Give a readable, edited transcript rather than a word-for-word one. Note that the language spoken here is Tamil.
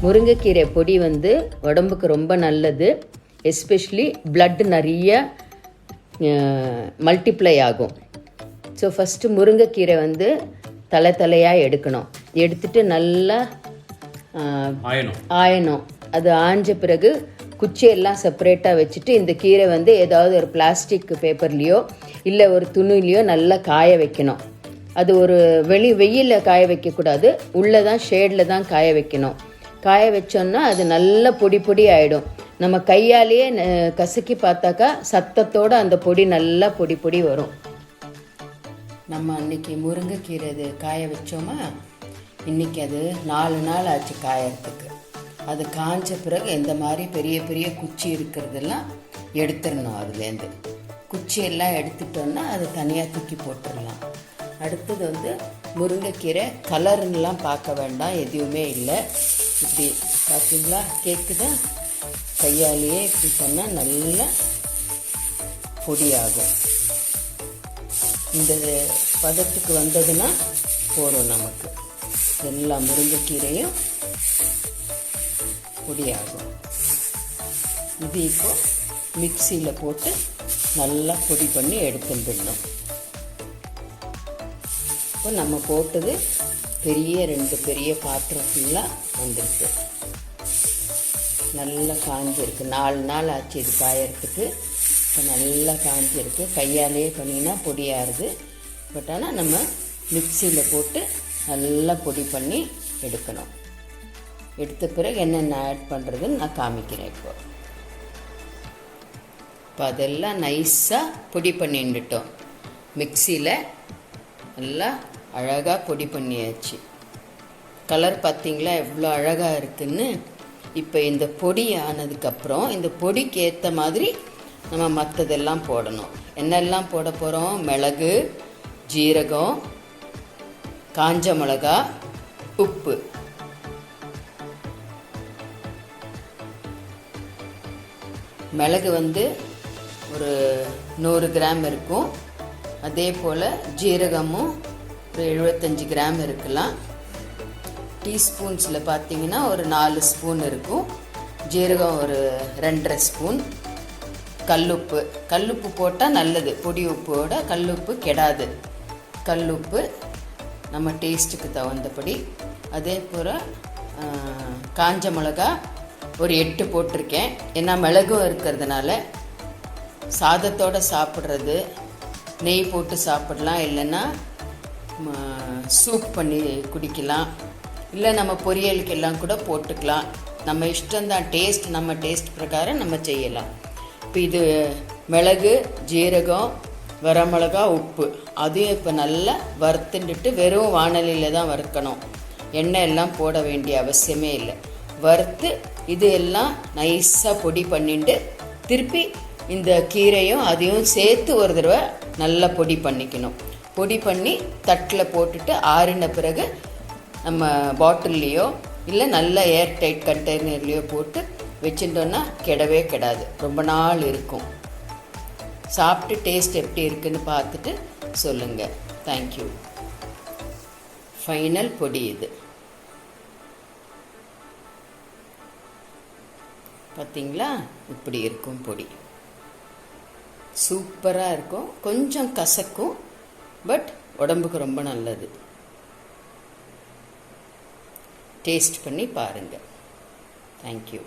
முருங்கைக்கீரை பொடி வந்து உடம்புக்கு ரொம்ப நல்லது. எஸ்பெஷலி பிளட் நிறைய மல்டிப்ளை ஆகும். ஸோ ஃபஸ்ட்டு முருங்கைக்கீரை வந்து தலையாக எடுக்கணும். எடுத்துட்டு நல்லா ஆயணும். அது ஆஞ்ச பிறகு குச்சியெல்லாம் செப்பரேட்டாக வச்சுட்டு இந்த கீரை வந்து ஏதாவது ஒரு பிளாஸ்டிக் பேப்பர்லேயோ இல்லை ஒரு துணிலையோ நல்லா காய வைக்கணும். அது ஒரு வெயிலில் காய வைக்கக்கூடாது, உள்ளே தான் ஷேடில் தான் காய வைக்கணும். காய வச்சோன்னா அது நல்லா பொடி ஆகிடும். நம்ம கையாலேயே கசக்கி பார்த்தாக்கா சத்தத்தோடு அந்த பொடி நல்லா பொடி வரும். நம்ம அன்றைக்கி முருங்கைக்கீரை இது காய வச்சோமா, இன்றைக்கி அது 4 நாள் ஆச்சு காயறதுக்கு. அது காஞ்ச பிறகு இந்த மாதிரி பெரிய குச்சி இருக்கிறதெல்லாம் எடுத்துடணும். அதுலேருந்து குச்சியெல்லாம் எடுத்துட்டோன்னா அது தனியாக தூக்கி போட்டுடலாம். அடுத்தது வந்து முருங்கைக்கீரை கலருன்னெலாம் பார்க்க வேண்டாம், எதுவுமே இல்லை. இப்படி பார்த்தீங்களா, கேட்குதா? கையாலேயே இப்படி பண்ணால் நல்லா பொடியாகும். இந்த பதத்துக்கு வந்ததுன்னா போதும், நமக்கு எல்லா முருங்கைக்கீரையும் பொடியாகும். இது இப்போ மிக்சியில் போட்டு நல்லா பொடி பண்ணி எடுத்துட்டுடணும். இப்போ நம்ம போட்டது 2 பெரிய பாத்திரம் ஃபுல்லாக வந்துருக்கு. நல்லா காஞ்சிருக்கு. 4 நாள் ஆச்சு இது காயறதுக்கு. இப்போ நல்லா காஞ்சிருக்கு. கையாலேயே பண்ணினா பொடியாகுது. பட் ஆனால் நம்ம மிக்சியில் போட்டு நல்லா பொடி பண்ணி எடுக்கணும். எடுத்த பிறகு என்னென்ன ஆட் பண்ணுறதுன்னு நான் காமிக்கிறேன். இப்போ அதெல்லாம் நைஸாக பொடி பண்ணிட்டுட்டோம். மிக்சியில் நல்லா அழகாக பொடி பண்ணியாச்சு. கலர் பார்த்திங்களா எவ்வளோ அழகாக இருக்குன்னு. இப்போ இந்த பொடி ஆனதுக்கப்புறம் இந்த பொடிக்கு ஏற்ற மாதிரி நம்ம மற்றதெல்லாம் போடணும். என்னெல்லாம் போட போகிறோம்? மிளகு, ஜீரகம், காஞ்ச மிளகா, உப்பு. மிளகு வந்து ஒரு 100 கிராம் இருக்கும். அதே போல் ஜீரகமும் ஒரு 75 கிராம் இருக்கலாம். டீஸ்பூன்ஸில் பார்த்தீங்கன்னா ஒரு 4 ஸ்பூன் இருக்கும். ஜீரகம் ஒரு 2.5 ஸ்பூன். கல்லுப்பு போட்டால் நல்லது. பொடி உப்போட கல்லுப்பு கெடாது. கல்லுப்பு நம்ம டேஸ்ட்டுக்கு தகுந்தபடி. அதே போல் காஞ்ச மிளகா ஒரு 8 போட்டிருக்கேன். ஏன்னா மிளகும் இருக்கிறதுனால சாதத்தோடு சாப்பிட்றது, நெய் போட்டு சாப்பிடலாம், இல்லைன்னா சூப் பண்ணி குடிக்கலாம், இல்லை நம்ம பொரியலுக்கு எல்லாம் கூட போட்டுக்கலாம். நம்ம இஷ்டம்தான். நம்ம டேஸ்ட் பிரகாரம் நம்ம செய்யலாம். இப்போ இது மிளகு, ஜீரகம், வரமிளகா, உப்பு அதையும் இப்போ நல்லா வறுத்துண்டுட்டு வெறும் வாணலியில் தான் வறுக்கணும். எண்ணெய் எல்லாம் போட வேண்டிய அவசியமே இல்லை. வறுத்து இது எல்லாம் நைஸாக பொடி பண்ணிட்டு திருப்பி இந்த கீரையும் அதையும் சேர்த்து ஒரு தடவை நல்லா பொடி பண்ணிக்கணும். பொடி பண்ணி தட்டில் போட்டுட்டு ஆறின பிறகு நம்ம பாட்டில்லையோ இல்லை நல்ல ஏர் டைட் கண்டெய்னர்லேயோ போட்டு வச்சுட்டோன்னா கெடவே கெடாது, ரொம்ப நாள் இருக்கும். சாப்பிட்டு டேஸ்ட் எப்படி இருக்குன்னு பார்த்துட்டு சொல்லுங்கள். தேங்க்யூ. ஃபைனல் பொடி இது. பார்த்தீங்களா, இப்படி இருக்கும் பொடி. சூப்பராக இருக்கும். கொஞ்சம் கசக்கும், பட் உடம்புக்கு ரொம்ப நல்லது. டேஸ்ட் பண்ணி பாருங்கள். தேங்க்யூ.